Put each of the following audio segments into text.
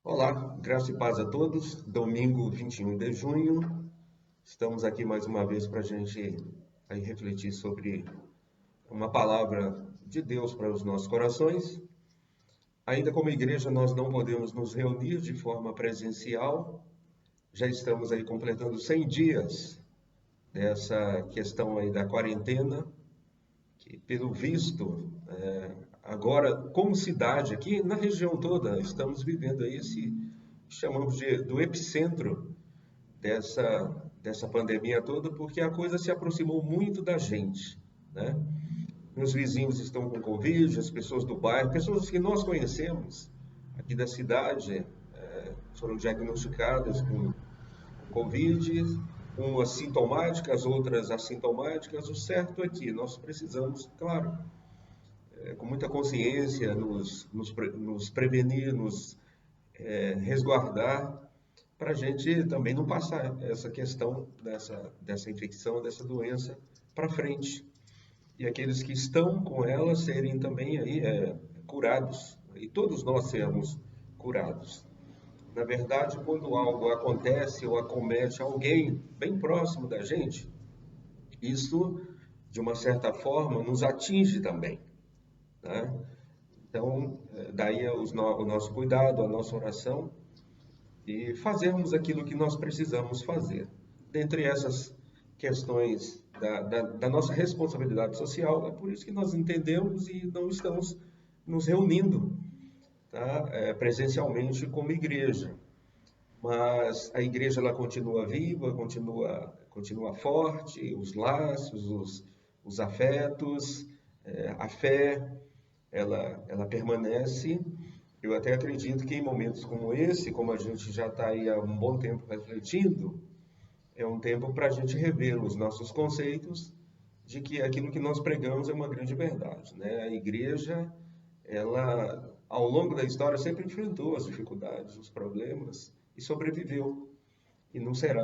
Olá, graça e paz a todos. Domingo 21 de junho, estamos aqui mais uma vez para a gente aí refletir sobre uma palavra de Deus para os nossos corações. Ainda como igreja, nós não podemos nos reunir de forma presencial. Já estamos aí completando 100 dias dessa questão aí da quarentena, que pelo visto, agora como cidade aqui na região toda, estamos vivendo aí esse chamamos do epicentro dessa pandemia toda, porque a coisa se aproximou muito da gente, né? Meus vizinhos estão com Covid, as pessoas do bairro, pessoas que nós conhecemos aqui da cidade, foram diagnosticadas com Covid, umas sintomáticas, outras assintomáticas. O certo é que nós precisamos, claro, com muita consciência, nos prevenir, nos resguardar, para a gente também não passar essa questão dessa infecção, dessa doença para frente. E aqueles que estão com ela serem também aí, curados. E todos nós sermos curados. Na verdade, quando algo acontece ou acomete alguém bem próximo da gente, isso, de uma certa forma, nos atinge também, né? Então, daí o nosso cuidado, a nossa oração e fazermos aquilo que nós precisamos fazer. Dentre essas questões da nossa responsabilidade social, é por isso que nós entendemos e não estamos nos reunindo, tá? Presencialmente como igreja. Mas a igreja ela continua viva, continua forte, os laços, os afetos, a fé, ela permanece. Eu até acredito que em momentos como esse, como a gente já está aí há um bom tempo refletindo, é um tempo para a gente rever os nossos conceitos de que aquilo que nós pregamos é uma grande verdade, né? A igreja, ela, ao longo da história, sempre enfrentou as dificuldades, os problemas e sobreviveu. E não será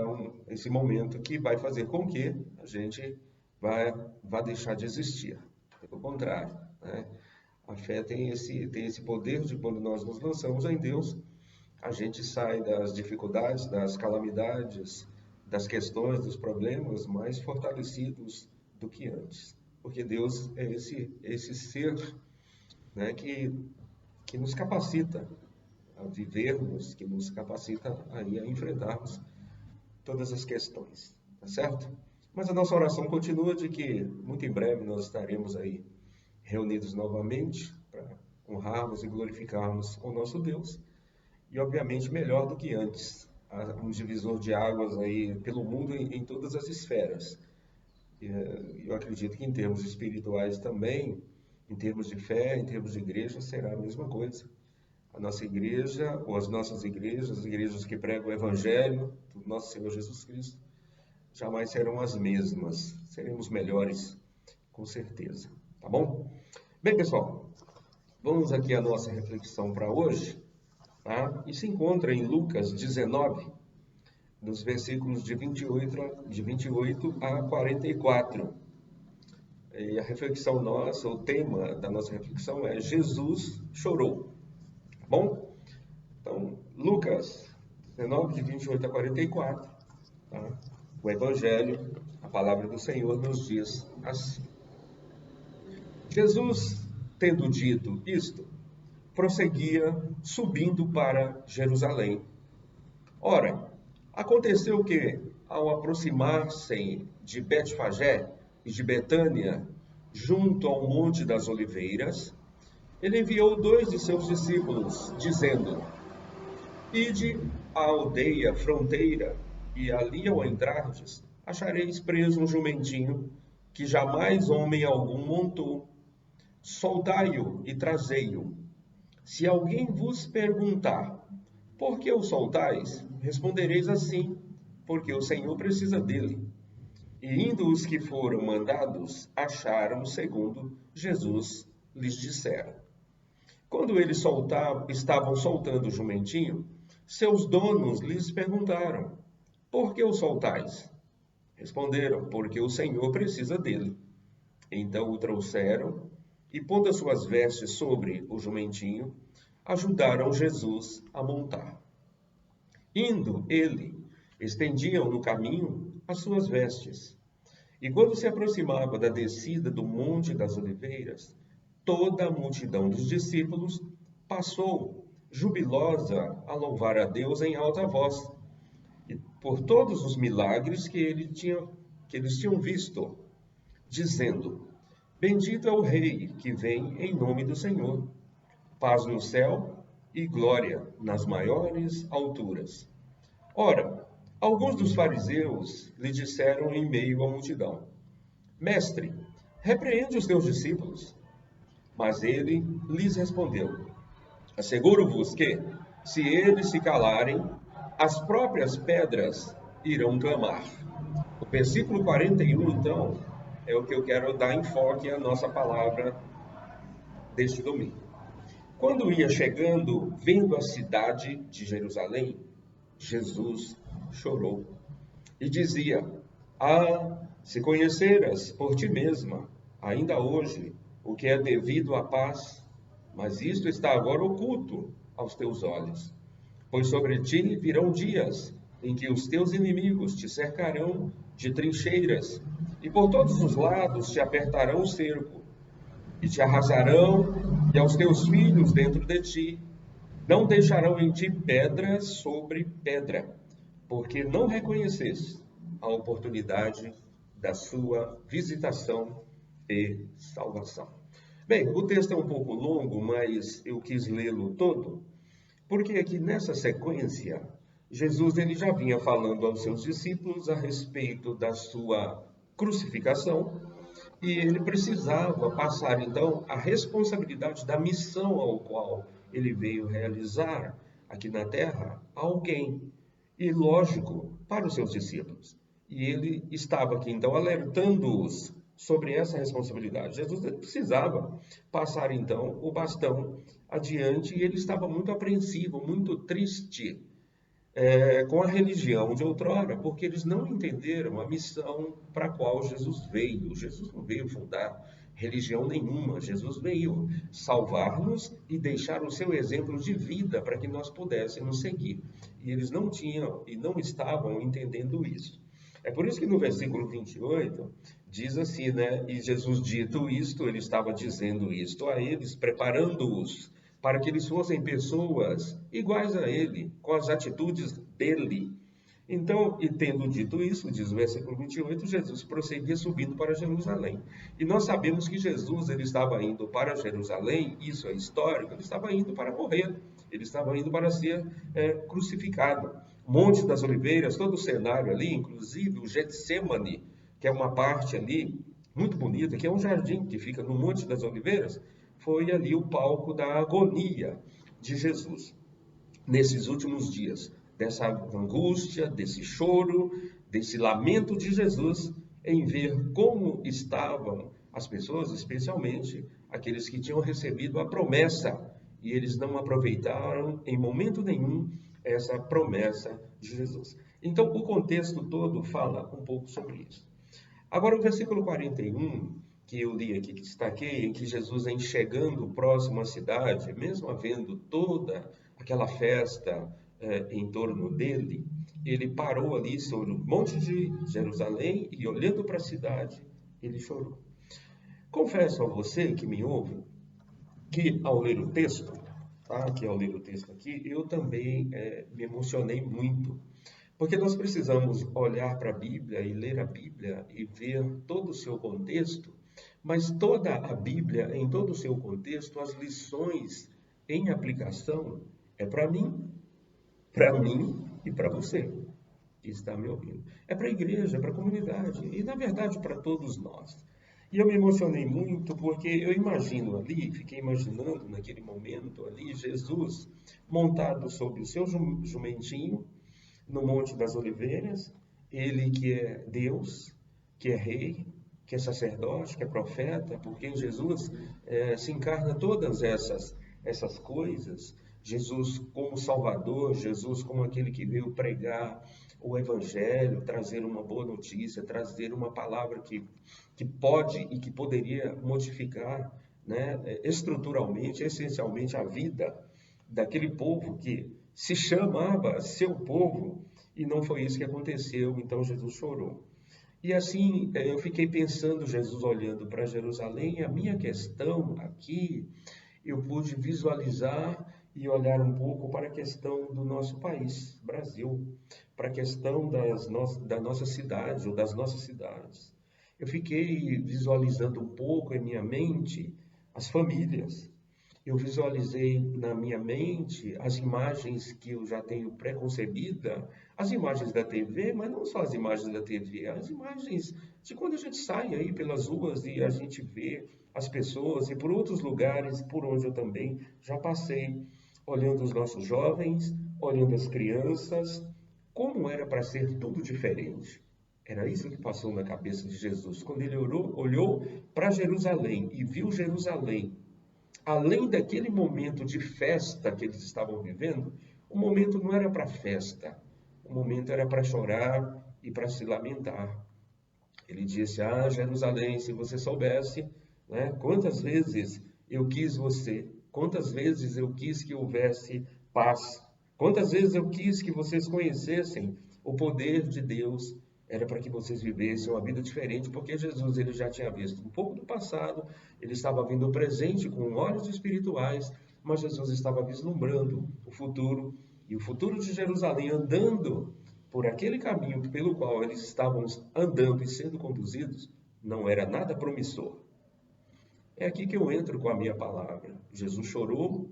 esse momento que vai fazer com que a gente vá deixar de existir. Pelo contrário, né? A fé tem esse poder de, quando nós nos lançamos em Deus, a gente sai das dificuldades, das calamidades, das questões, dos problemas mais fortalecidos do que antes. Porque Deus é esse ser, né, que nos capacita a vivermos, que nos capacita aí a enfrentarmos todas as questões, tá certo? Mas a nossa oração continua de que muito em breve nós estaremos aí reunidos novamente para honrarmos e glorificarmos o nosso Deus. E, obviamente, melhor do que antes. Há um divisor de águas aí pelo mundo em todas as esferas. Eu acredito que em termos espirituais também, em termos de fé, em termos de igreja, será a mesma coisa. A nossa igreja, ou as nossas igrejas, as igrejas que pregam o Evangelho do nosso Senhor Jesus Cristo, jamais serão as mesmas. Seremos melhores, com certeza. Tá bom? Bem, pessoal, vamos aqui à nossa reflexão para hoje, tá? E se encontra em Lucas 19, nos versículos de 28 a 44. E a reflexão nossa, o tema da nossa reflexão é Jesus chorou. Tá bom? Então, Lucas 19, de 28 a 44, tá? O Evangelho, a palavra do Senhor nos diz assim. Jesus, tendo dito isto, prosseguia subindo para Jerusalém. Ora, aconteceu que, ao aproximar-se de Betfagé e de Betânia, junto ao Monte das Oliveiras, ele enviou 2 de seus discípulos, dizendo: Ide à aldeia fronteira, e ali ao entrardes, achareis preso um jumentinho, que jamais homem algum montou. Soltai-o e trazei-o. Se alguém vos perguntar, por que o soltais? Respondereis assim, porque o Senhor precisa dele. E indo os que foram mandados, acharam segundo Jesus lhes dissera. Quando eles estavam soltando o jumentinho, seus donos lhes perguntaram, por que o soltais? Responderam, porque o Senhor precisa dele. Então o trouxeram, e pondo as suas vestes sobre o jumentinho, ajudaram Jesus a montar. Indo ele, estendiam no caminho as suas vestes. E quando se aproximava da descida do Monte das Oliveiras, toda a multidão dos discípulos passou, jubilosa, a louvar a Deus em alta voz, e por todos os milagres que eles tinham visto, dizendo: Bendito é o Rei que vem em nome do Senhor. Paz no céu e glória nas maiores alturas. Ora, alguns dos fariseus lhe disseram em meio à multidão: Mestre, repreende os teus discípulos. Mas ele lhes respondeu: Asseguro-vos que, se eles se calarem, as próprias pedras irão clamar. O versículo 41, então, é o que eu quero dar enfoque à nossa palavra deste domingo. Quando ia chegando, vendo a cidade de Jerusalém, Jesus chorou e dizia: se conheceras por ti mesma, ainda hoje, o que é devido à paz, mas isto está agora oculto aos teus olhos. Pois sobre ti virão dias em que os teus inimigos te cercarão de trincheiras, e por todos os lados te apertarão o cerco, e te arrasarão, e aos teus filhos dentro de ti. Não deixarão em ti pedra sobre pedra, porque não reconheceste a oportunidade da sua visitação e salvação. Bem, o texto é um pouco longo, mas eu quis lê-lo todo, porque aqui nessa sequência, Jesus ele já vinha falando aos seus discípulos a respeito da sua crucificação, e ele precisava passar então a responsabilidade da missão ao qual ele veio realizar aqui na terra a alguém, e lógico, para os seus discípulos. E ele estava aqui então alertando-os sobre essa responsabilidade. Jesus precisava passar então o bastão adiante, e ele estava muito apreensivo, muito triste com a religião de outrora, porque eles não entenderam a missão para a qual Jesus veio. Jesus não veio fundar religião nenhuma, Jesus veio salvar-nos e deixar o seu exemplo de vida para que nós pudéssemos seguir. E eles não tinham e não estavam entendendo isso. É por isso que no versículo 28 diz assim, né? E Jesus dito isto, ele estava dizendo isto a eles, preparando-os para que eles fossem pessoas iguais a ele, com as atitudes dele. Então, e tendo dito isso, diz o versículo 28, Jesus prosseguia subindo para Jerusalém. E nós sabemos que Jesus ele estava indo para Jerusalém, isso é histórico, ele estava indo para morrer, ele estava indo para ser crucificado. Monte das Oliveiras, todo o cenário ali, inclusive o Getsêmani, que é uma parte ali muito bonita, que é um jardim que fica no Monte das Oliveiras, foi ali o palco da agonia de Jesus, nesses últimos dias, dessa angústia, desse choro, desse lamento de Jesus, em ver como estavam as pessoas, especialmente aqueles que tinham recebido a promessa, e eles não aproveitaram em momento nenhum essa promessa de Jesus. Então, o contexto todo fala um pouco sobre isso. Agora, o versículo 41, que eu li aqui, que destaquei, em que Jesus, em chegando próximo à cidade, mesmo havendo toda aquela festa em torno dele, ele parou ali sobre o monte de Jerusalém e, olhando para a cidade, ele chorou. Confesso a você que me ouve, que ao ler o texto, aqui, eu também me emocionei muito, porque nós precisamos olhar para a Bíblia e ler a Bíblia e ver todo o seu contexto, mas toda a Bíblia, em todo o seu contexto, as lições em aplicação é para mim e para você que está me ouvindo. É para a igreja, é para a comunidade e, na verdade, para todos nós. E eu me emocionei muito porque eu imagino ali, fiquei imaginando naquele momento ali, Jesus montado sobre o seu jumentinho, no Monte das Oliveiras, ele que é Deus, que é Rei, que é sacerdote, que é profeta, porque em Jesus se encarna todas essas coisas. Jesus como Salvador, Jesus como aquele que veio pregar o Evangelho, trazer uma boa notícia, trazer uma palavra que pode e que poderia modificar, né, estruturalmente, essencialmente a vida daquele povo que se chamava seu povo, e não foi isso que aconteceu, então Jesus chorou. E assim, eu fiquei pensando, Jesus olhando para Jerusalém, e a minha questão aqui, eu pude visualizar e olhar um pouco para a questão do nosso país, Brasil, para a questão da nossa cidade ou das nossas cidades. Eu fiquei visualizando um pouco em minha mente as famílias. Eu visualizei na minha mente as imagens que eu já tenho pré-concebida, as imagens da TV, mas não só as imagens da TV, as imagens de quando a gente sai aí pelas ruas e a gente vê as pessoas e por outros lugares por onde eu também já passei, olhando os nossos jovens, olhando as crianças, como era para ser tudo diferente. Era isso que passou na cabeça de Jesus, quando ele olhou para Jerusalém e viu Jerusalém. Além daquele momento de festa que eles estavam vivendo, o momento não era para festa, o momento era para chorar e para se lamentar. Ele disse: Ah, Jerusalém, se você soubesse, né, quantas vezes eu quis você, quantas vezes eu quis que houvesse paz, quantas vezes eu quis que vocês conhecessem o poder de Deus. Era para que vocês vivessem uma vida diferente, porque Jesus ele já tinha visto um pouco do passado, ele estava vendo o presente com olhos espirituais, mas Jesus estava vislumbrando o futuro, e o futuro de Jerusalém andando por aquele caminho pelo qual eles estavam andando e sendo conduzidos, não era nada promissor. É aqui que eu entro com a minha palavra. Jesus chorou,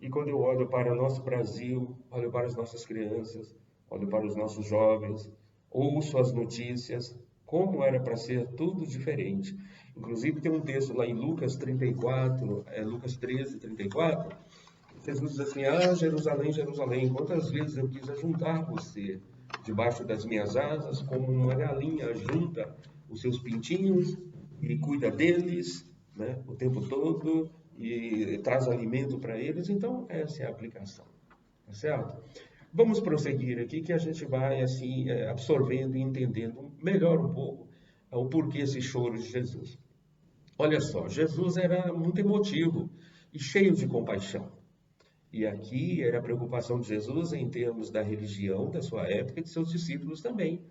e quando eu olho para o nosso Brasil, olho para as nossas crianças, olho para os nossos jovens, ouço as notícias, como era para ser tudo diferente. Inclusive tem um texto lá em Lucas 34, Lucas 13, 34, Jesus diz assim: Ah, Jerusalém, Jerusalém, quantas vezes eu quis ajuntar você debaixo das minhas asas, como uma galinha junta os seus pintinhos e cuida deles, né, o tempo todo e traz alimento para eles. Então, essa é a aplicação, tá certo? Vamos prosseguir aqui que a gente vai assim absorvendo e entendendo melhor um pouco o porquê esse choro de Jesus. Olha só, Jesus era muito emotivo e cheio de compaixão. E aqui era a preocupação de Jesus em termos da religião da sua época e de seus discípulos também,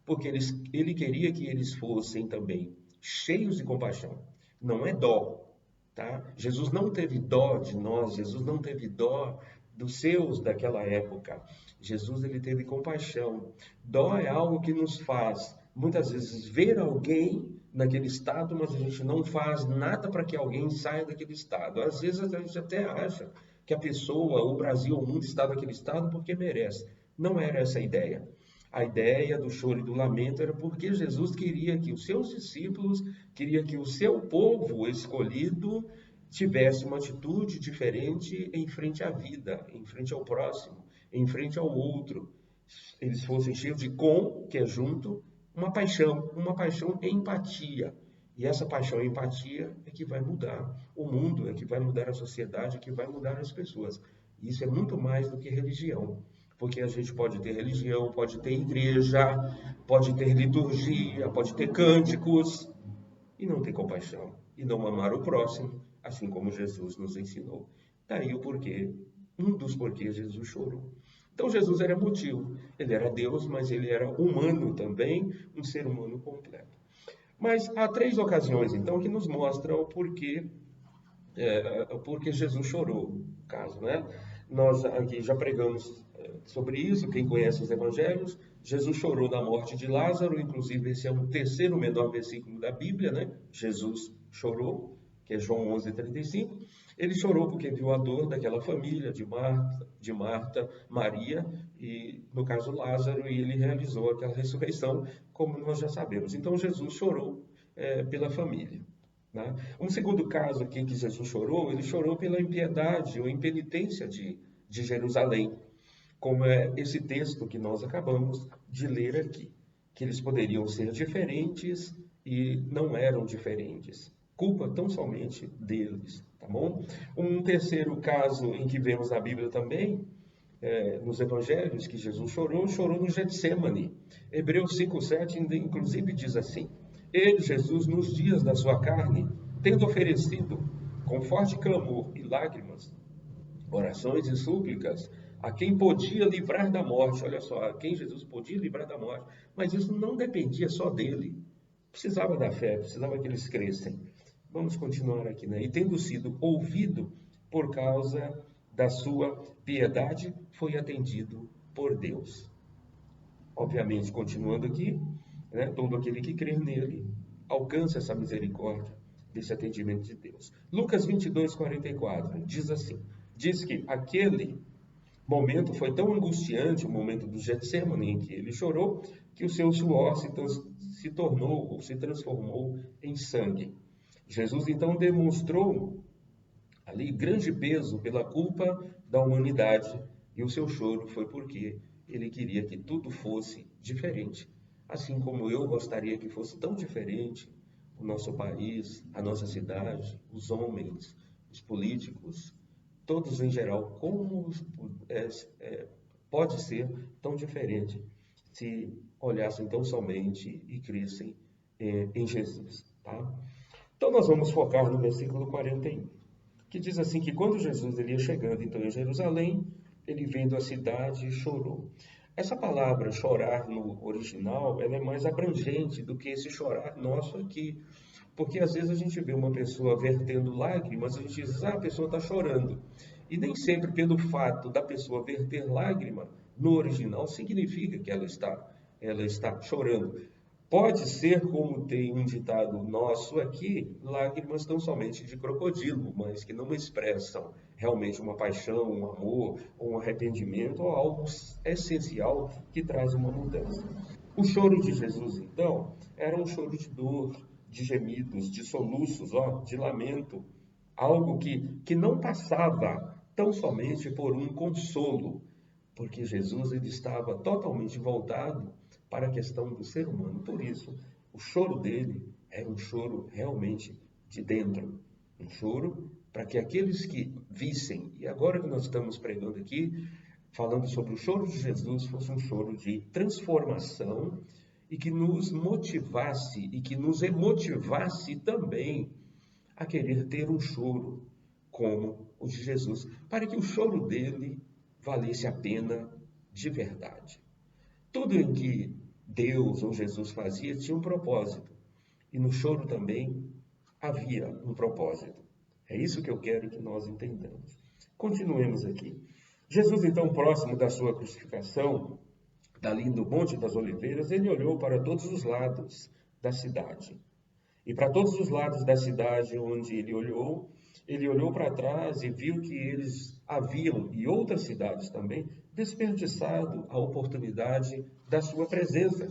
porque ele queria que eles fossem também cheios de compaixão. Não é dó, tá? Jesus não teve dó de nós, Jesus não teve dó dos seus daquela época. Jesus ele teve compaixão. Dó é algo que nos faz muitas vezes ver alguém naquele estado, mas a gente não faz nada para que alguém saia daquele estado. Às vezes a gente até acha que a pessoa, o Brasil, o mundo está naquele estado porque merece. Não era essa a ideia. A ideia do choro e do lamento era porque Jesus queria que os seus discípulos, queria que o seu povo escolhido tivesse uma atitude diferente em frente à vida, em frente ao próximo, em frente ao outro. Eles fossem cheios de que é junto, uma paixão e empatia. E essa paixão e empatia é que vai mudar o mundo, é que vai mudar a sociedade, é que vai mudar as pessoas. E isso é muito mais do que religião. Porque a gente pode ter religião, pode ter igreja, pode ter liturgia, pode ter cânticos, e não ter compaixão, e não amar o próximo, assim como Jesus nos ensinou. Daí o porquê, um dos porquês Jesus chorou. Então Jesus era emotivo, ele era Deus, mas ele era humano também, um ser humano completo. Mas há 3 ocasiões, então, que nos mostram o porquê, porque Jesus chorou, no caso, né? Nós aqui já pregamos sobre isso, quem conhece os evangelhos, Jesus chorou na morte de Lázaro, inclusive esse é o terceiro menor versículo da Bíblia, né? Jesus chorou, que é João 11:35. Ele chorou porque viu a dor daquela família de Marta, Maria e, no caso, Lázaro, e ele realizou aquela ressurreição, como nós já sabemos. Então, Jesus chorou pela família. Né? Um segundo caso aqui que Jesus chorou, ele chorou pela impiedade ou impenitência de Jerusalém, como é esse texto que nós acabamos de ler aqui, que eles poderiam ser diferentes e não eram diferentes. Culpa tão somente deles, tá bom? Um terceiro caso em que vemos na Bíblia também, nos evangelhos, que Jesus chorou no Getsêmani. Hebreus 5:7 inclusive diz assim: Ele, Jesus, nos dias da sua carne, tendo oferecido com forte clamor e lágrimas orações e súplicas a quem podia livrar da morte. Olha só, a quem Jesus podia livrar da morte. Mas isso não dependia só dele. Precisava da fé, precisava que eles crescem. Vamos continuar aqui, né? E tendo sido ouvido por causa da sua piedade, foi atendido por Deus. Obviamente, continuando aqui, né? Todo aquele que crer nele alcança essa misericórdia desse atendimento de Deus. Lucas 22, 44, diz assim, diz que aquele momento foi tão angustiante, o momento do Getsemane, em que ele chorou, que o seu suor se tornou ou se transformou em sangue. Jesus então demonstrou ali grande peso pela culpa da humanidade, e o seu choro foi porque ele queria que tudo fosse diferente. Assim como eu gostaria que fosse tão diferente o nosso país, a nossa cidade, os homens, os políticos, todos em geral, como pode ser tão diferente se olhassem tão somente e crescem em Jesus, tá? Então nós vamos focar no versículo 41, que diz assim que quando Jesus ele ia chegando então em Jerusalém, ele vendo a cidade chorou. Essa palavra chorar no original, ela é mais abrangente do que esse chorar nosso aqui. Porque às vezes a gente vê uma pessoa vertendo lágrimas, a gente diz, a pessoa está chorando. E nem sempre pelo fato da pessoa verter lágrima no original significa que ela está chorando. Pode ser, como tem um ditado nosso aqui, lágrimas tão somente de crocodilo, mas que não expressam realmente uma paixão, um amor, ou um arrependimento, ou algo essencial que traz uma mudança. O choro de Jesus, então, era um choro de dor, de gemidos, de soluços, de lamento, algo que não passava tão somente por um consolo, porque Jesus ele estava totalmente voltado para a questão do ser humano. Por isso, o choro dele era um choro realmente de dentro, um choro para que aqueles que vissem, e agora que nós estamos pregando aqui, falando sobre o choro de Jesus, fosse um choro de transformação e que nos motivasse e que nos emotivasse também a querer ter um choro como o de Jesus, para que o choro dele valesse a pena de verdade. Tudo em que Deus ou Jesus fazia tinha um propósito, e no choro também havia um propósito. É isso que eu quero que nós entendamos. Continuemos aqui. Jesus, então, próximo da sua crucificação, dali no Monte das Oliveiras, ele olhou para todos os lados da cidade. E para todos os lados da cidade onde ele olhou para trás e viu que eles haviam, e outras cidades também, desperdiçado a oportunidade da sua presença,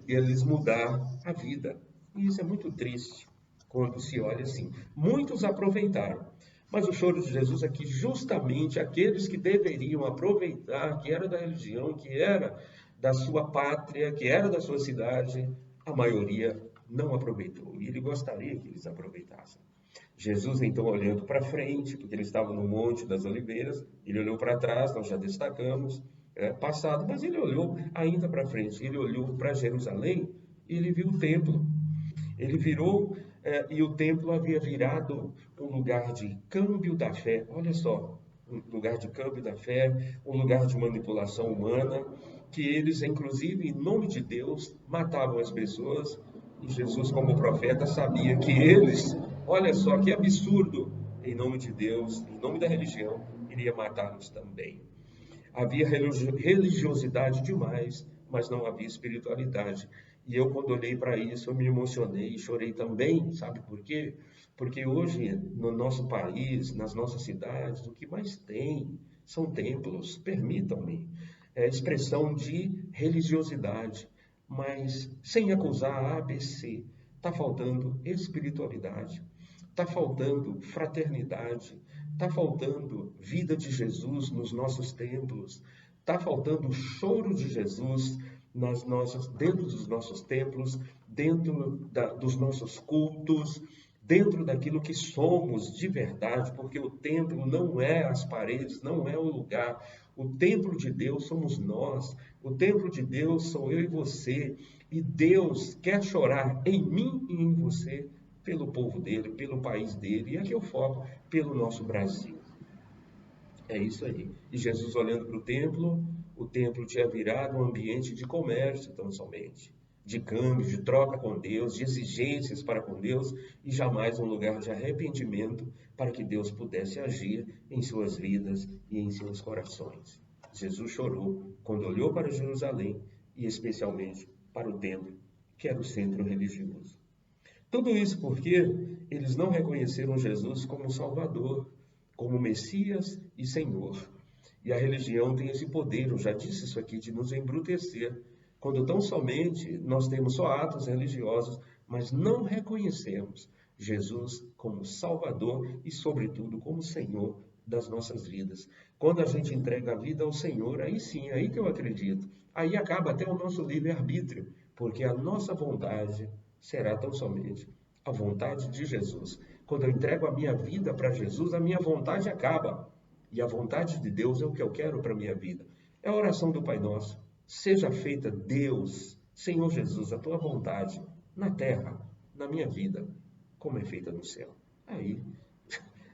eles mudar a vida. E isso é muito triste quando se olha assim. Muitos aproveitaram, mas o choro de Jesus é que justamente aqueles que deveriam aproveitar, que era da religião, que era da sua pátria, que era da sua cidade, a maioria não aproveitou. E ele gostaria que eles aproveitassem. Jesus, então, olhando para frente, porque ele estava no Monte das Oliveiras, ele olhou para trás, nós já destacamos, passado, mas ele olhou ainda para frente, ele olhou para Jerusalém e ele viu o templo. Ele virou e o templo havia virado um lugar de câmbio da fé. Olha só, um lugar de câmbio da fé, um lugar de manipulação humana, que eles, inclusive, em nome de Deus, matavam as pessoas. E Jesus, como profeta, sabia que eles, olha só que absurdo, em nome de Deus, em nome da religião, iria matá-los também. Havia religiosidade demais, mas não havia espiritualidade. E eu, quando olhei para isso, eu me emocionei e chorei também. Sabe por quê? Porque hoje, no nosso país, nas nossas cidades, o que mais tem são templos, permitam-me, expressão de religiosidade, mas sem acusar a ABC. Está faltando espiritualidade, está faltando fraternidade, está faltando vida de Jesus nos nossos templos, está faltando o choro de Jesus dentro dos nossos templos, dentro dos nossos cultos, dentro daquilo que somos de verdade, porque o templo não é as paredes, não é o lugar. O templo de Deus somos nós, o templo de Deus sou eu e você, e Deus quer chorar em mim e em você, pelo povo dele, pelo país dele, e aqui eu foco pelo nosso Brasil. É isso aí. E Jesus olhando para o templo tinha virado um ambiente de comércio tão somente, de câmbio, de troca com Deus, de exigências para com Deus e jamais um lugar de arrependimento para que Deus pudesse agir em suas vidas e em seus corações. Jesus chorou quando olhou para Jerusalém e especialmente para o templo, que era o centro religioso. Tudo isso porque eles não reconheceram Jesus como Salvador, como Messias e Senhor. E a religião tem esse poder, eu já disse isso aqui, de nos embrutecer, quando tão somente nós temos só atos religiosos, mas não reconhecemos Jesus como Salvador e, sobretudo, como Senhor das nossas vidas. Quando a gente entrega a vida ao Senhor, aí sim, aí que eu acredito. Aí acaba até o nosso livre-arbítrio, porque a nossa vontade será tão somente a vontade de Jesus. Quando eu entrego a minha vida para Jesus, a minha vontade acaba. E a vontade de Deus é o que eu quero para a minha vida. É a oração do Pai Nosso. Seja feita, Deus, Senhor Jesus, a tua vontade na terra, na minha vida, como é feita no céu. Aí,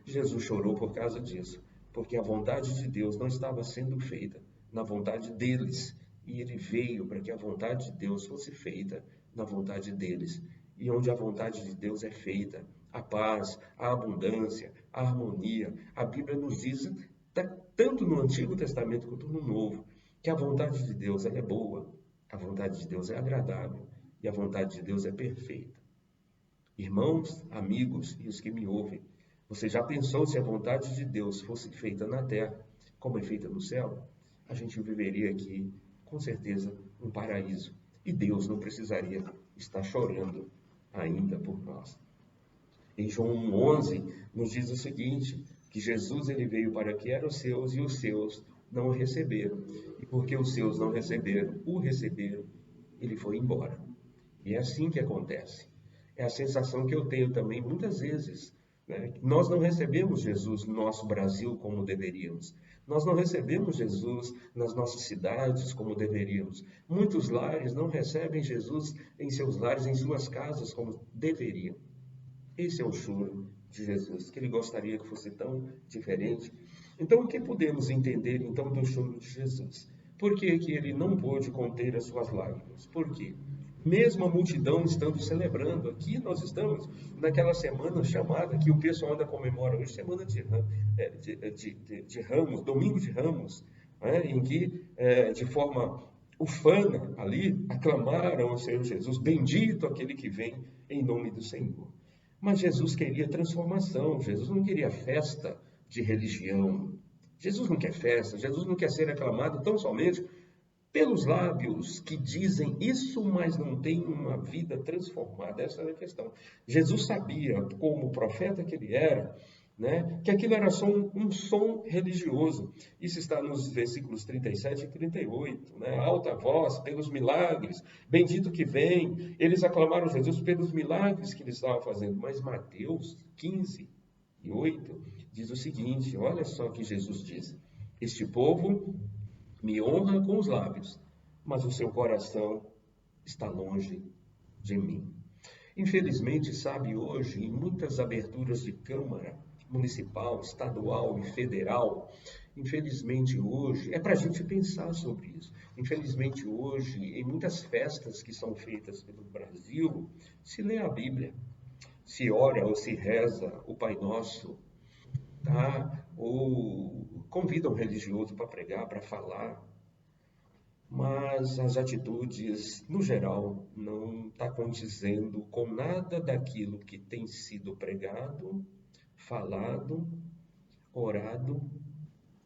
Jesus chorou por causa disso, porque a vontade de Deus não estava sendo feita na vontade deles, e ele veio para que a vontade de Deus fosse feita na vontade deles. E onde a vontade de Deus é feita, a paz, a abundância, a harmonia. A Bíblia nos diz, tanto no Antigo Testamento quanto no Novo, que a vontade de Deus ela é boa, a vontade de Deus é agradável e a vontade de Deus é perfeita. Irmãos, amigos e os que me ouvem, você já pensou se a vontade de Deus fosse feita na terra, como é feita no céu? A gente viveria aqui, com certeza, um paraíso. E Deus não precisaria estar chorando ainda por nós. Em João 1,11 nos diz o seguinte, que Jesus ele veio para que eram os seus e os seus não o receberam. E porque os seus não receberam, o receberam, ele foi embora. E é assim que acontece. É a sensação que eu tenho também muitas vezes, né? Nós não recebemos Jesus no nosso Brasil como deveríamos. Nós não recebemos Jesus nas nossas cidades como deveríamos. Muitos lares não recebem Jesus em seus lares, em suas casas como deveriam. Esse é o choro de Jesus, que ele gostaria que fosse tão diferente. Então, o que podemos entender então do choro de Jesus? Por que que ele não pôde conter as suas lágrimas? Por quê? Mesmo a multidão estando celebrando, aqui nós estamos naquela semana chamada, que o pessoal ainda comemora hoje, semana de Ramos, Domingo de Ramos, né, em que, de forma ufana, ali, aclamaram ao Senhor Jesus, bendito aquele que vem em nome do Senhor. Mas Jesus queria transformação, Jesus não queria festa de religião. Jesus não quer festa, Jesus não quer ser aclamado tão somente pelos lábios que dizem isso, mas não tem uma vida transformada. Essa é a questão. Jesus sabia, como profeta que ele era, né, que aquilo era só um som religioso. Isso está nos versículos 37 e 38. Né? Alta voz, pelos milagres, bendito que vem. Eles aclamaram Jesus pelos milagres que ele estava fazendo. Mas Mateus 15:8 diz o seguinte, olha só o que Jesus diz. Este povo me honra com os lábios, mas o seu coração está longe de mim. Infelizmente, sabe, hoje, em muitas aberturas de Câmara Municipal, Estadual e Federal, infelizmente hoje, é para a gente pensar sobre isso. Infelizmente hoje, em muitas festas que são feitas pelo Brasil, se lê a Bíblia, se ora ou se reza o Pai Nosso, tá? Ou convida um religioso para pregar, para falar, mas as atitudes, no geral, não está condizendo com nada daquilo que tem sido pregado, falado, orado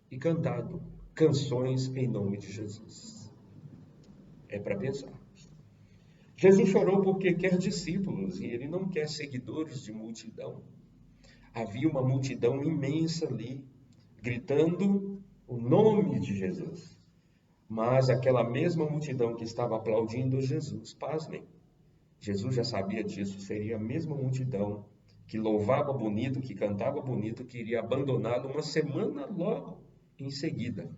e cantado. Canções em nome de Jesus. É para pensar. Jesus chorou porque quer discípulos e ele não quer seguidores de multidão. Havia uma multidão imensa ali, gritando o nome de Jesus. Mas aquela mesma multidão que estava aplaudindo Jesus, pasmem, Jesus já sabia disso, seria a mesma multidão que louvava bonito, que cantava bonito, que iria abandoná-lo uma semana logo em seguida.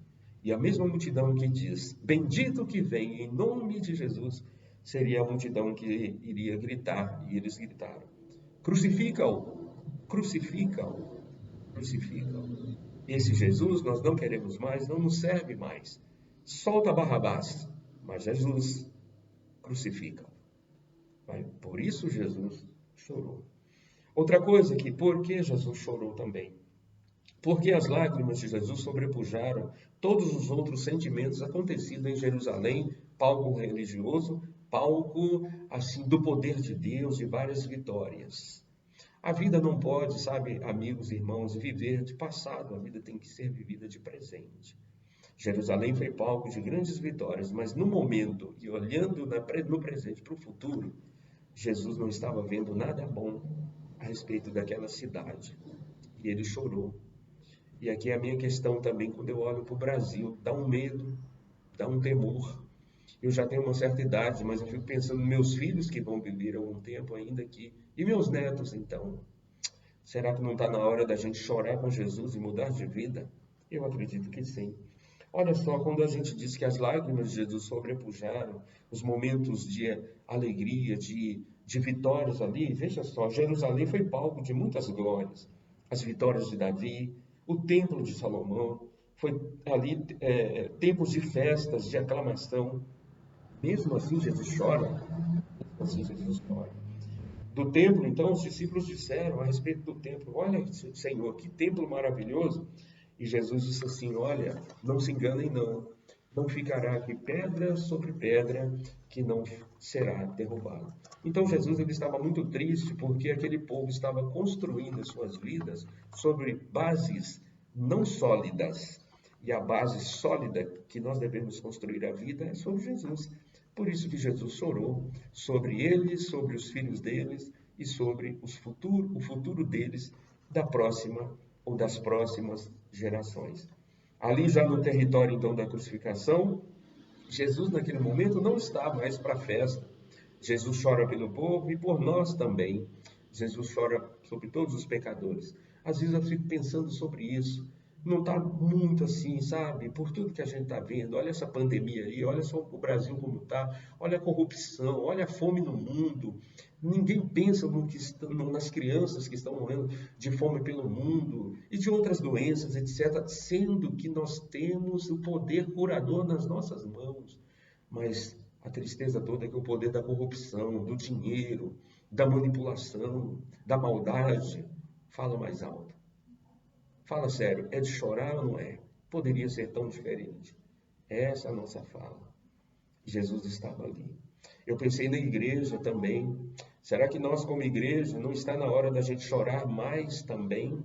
E a mesma multidão que diz, bendito que vem em nome de Jesus, seria a multidão que iria gritar, e eles gritaram, crucifica-o, crucifica-o, crucifica-o. Esse Jesus nós não queremos mais, não nos serve mais. Solta Barrabás, mas Jesus crucifica. Por isso Jesus chorou. Outra coisa que, por que Jesus chorou também? Porque as lágrimas de Jesus sobrepujaram todos os outros sentimentos acontecidos em Jerusalém, palco religioso, palco assim do poder de Deus, de várias vitórias. A vida não pode, sabe, amigos e irmãos, viver de passado, a vida tem que ser vivida de presente. Jerusalém foi palco de grandes vitórias, mas no momento, e olhando no presente para o futuro, Jesus não estava vendo nada bom a respeito daquela cidade. E ele chorou. E aqui é a minha questão também, quando eu olho para o Brasil, dá um medo, dá um temor. Eu já tenho uma certa idade, mas eu fico pensando nos meus filhos que vão viver algum tempo ainda aqui. E meus netos, então? Será que não está na hora da gente chorar com Jesus e mudar de vida? Eu acredito que sim. Olha só, quando a gente diz que as lágrimas de Jesus sobrepujaram os momentos de alegria, de vitórias ali, veja só, Jerusalém foi palco de muitas glórias. As vitórias de Davi, o templo de Salomão, foi ali tempos de festas, de aclamação. Mesmo assim, Jesus chora. Mesmo assim, Jesus chora. Do templo, então, os discípulos disseram a respeito do templo: olha, Senhor, que templo maravilhoso. E Jesus disse assim: olha, não se enganem não, não ficará aqui pedra sobre pedra que não será derrubada. Então Jesus ele estava muito triste porque aquele povo estava construindo as suas vidas sobre bases não sólidas. E a base sólida que nós devemos construir a vida é sobre Jesus. Por isso que Jesus chorou sobre eles, sobre os filhos deles e sobre o futuro deles da próxima ou das próximas gerações. Ali já no território então da crucificação, Jesus naquele momento não está mais para a festa. Jesus chora pelo povo e por nós também. Jesus chora sobre todos os pecadores. Às vezes eu fico pensando sobre isso. Não está muito assim, sabe? Por tudo que a gente está vendo. Olha essa pandemia aí, olha só o Brasil como está, olha a corrupção, olha a fome no mundo. Ninguém pensa nas crianças que estão morrendo de fome pelo mundo e de outras doenças, etc. Sendo que nós temos o poder curador nas nossas mãos. Mas a tristeza toda é que o poder da corrupção, do dinheiro, da manipulação, da maldade, fala mais alto. Fala sério, é de chorar ou não é? Poderia ser tão diferente. Essa é a nossa fala. Jesus estava ali. Eu pensei na igreja também. Será que nós, como igreja, não está na hora da gente chorar mais também?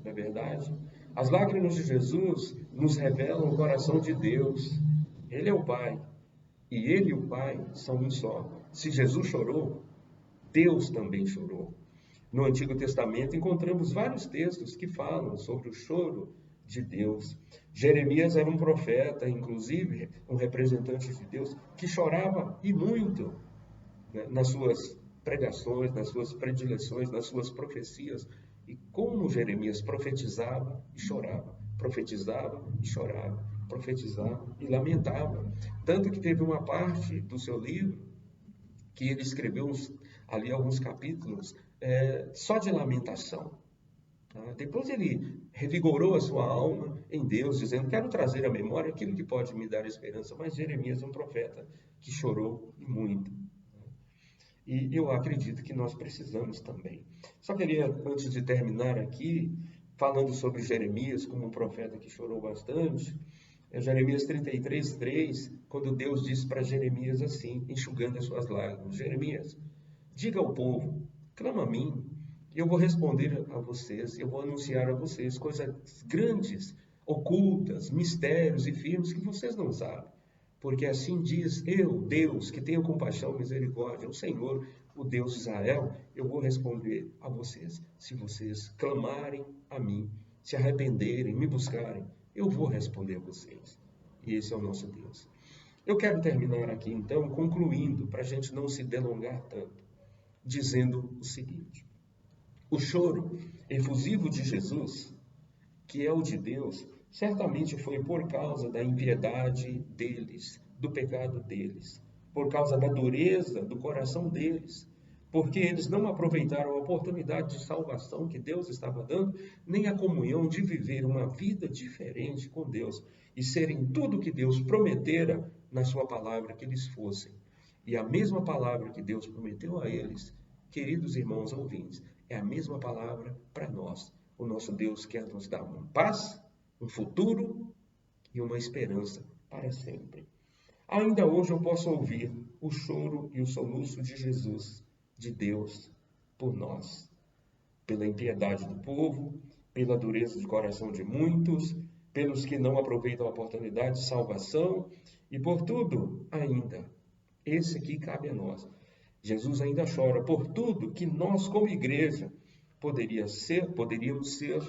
Não é verdade? As lágrimas de Jesus nos revelam o coração de Deus. Ele é o Pai. E Ele e o Pai são um só. Se Jesus chorou, Deus também chorou. No Antigo Testamento encontramos vários textos que falam sobre o choro de Deus. Jeremias era um profeta, inclusive um representante de Deus, que chorava e muito, né, nas suas pregações, nas suas predileções, nas suas profecias. E como Jeremias profetizava e chorava, profetizava e chorava, profetizava e lamentava. Tanto que teve uma parte do seu livro que ele escreveu ali alguns capítulos só de lamentação. Tá? Depois ele revigorou a sua alma em Deus, dizendo: quero trazer à memória aquilo que pode me dar esperança. Mas Jeremias é um profeta que chorou muito. E eu acredito que nós precisamos também. Só queria, antes de terminar aqui, falando sobre Jeremias como um profeta que chorou bastante, Jeremias 33:3, quando Deus disse para Jeremias assim, enxugando as suas lágrimas: Jeremias, diga ao povo, clama a mim, e eu vou responder a vocês, eu vou anunciar a vocês coisas grandes, ocultas, mistérios e firmes que vocês não sabem. Porque assim diz eu, Deus, que tenho compaixão e misericórdia, o Senhor, o Deus de Israel, eu vou responder a vocês. Se vocês clamarem a mim, se arrependerem, me buscarem, eu vou responder a vocês. E esse é o nosso Deus. Eu quero terminar aqui, então, concluindo, para a gente não se delongar tanto, dizendo o seguinte: o choro efusivo de Jesus, que é o de Deus, certamente foi por causa da impiedade deles, do pecado deles, por causa da dureza do coração deles, porque eles não aproveitaram a oportunidade de salvação que Deus estava dando, nem a comunhão de viver uma vida diferente com Deus e serem tudo que Deus prometera na sua palavra que eles fossem. E a mesma palavra que Deus prometeu a eles, queridos irmãos ouvintes, é a mesma palavra para nós. O nosso Deus quer nos dar uma paz, um futuro e uma esperança para sempre. Ainda hoje eu posso ouvir o choro e o soluço de Jesus, de Deus, por nós, pela impiedade do povo, pela dureza de coração de muitos, pelos que não aproveitam a oportunidade de salvação e por tudo ainda. Esse aqui cabe a nós. Jesus ainda chora por tudo que nós, como igreja, poderíamos ser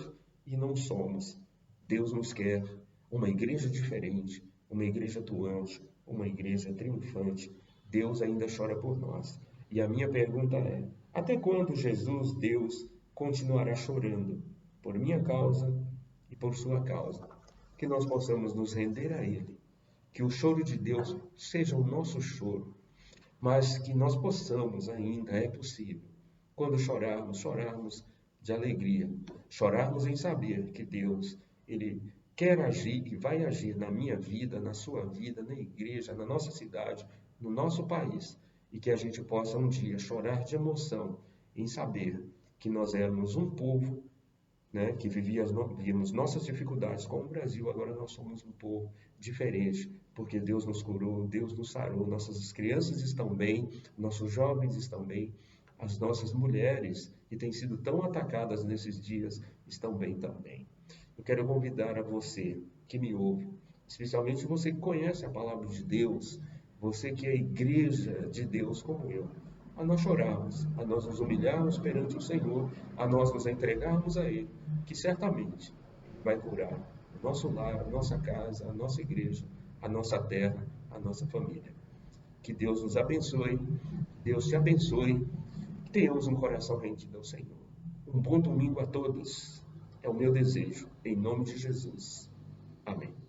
e não somos. Deus nos quer uma igreja diferente, uma igreja atuante, uma igreja triunfante. Deus ainda chora por nós. E a minha pergunta é: até quando Jesus, Deus, continuará chorando por minha causa e por sua causa? Que nós possamos nos render a Ele, que o choro de Deus seja o nosso choro, mas que nós possamos ainda, é possível, quando chorarmos de alegria, chorarmos em saber que Deus, Ele quer agir e vai agir na minha vida, na sua vida, na igreja, na nossa cidade, no nosso país, e que a gente possa um dia chorar de emoção em saber que nós éramos um povo, né, que vivíamos nossas dificuldades com o Brasil, agora nós somos um povo diferente, porque Deus nos curou, Deus nos sarou, nossas crianças estão bem, nossos jovens estão bem, as nossas mulheres, que têm sido tão atacadas nesses dias, estão bem também. Eu quero convidar a você que me ouve, especialmente você que conhece a palavra de Deus, você que é igreja de Deus como eu, a nós chorarmos, a nós nos humilharmos perante o Senhor, a nós nos entregarmos a Ele, que certamente vai curar o nosso lar, a nossa casa, a nossa igreja, a nossa terra, a nossa família. Que Deus nos abençoe, Deus te abençoe, que tenhamos um coração rendido ao Senhor. Um bom domingo a todos, é o meu desejo, em nome de Jesus. Amém.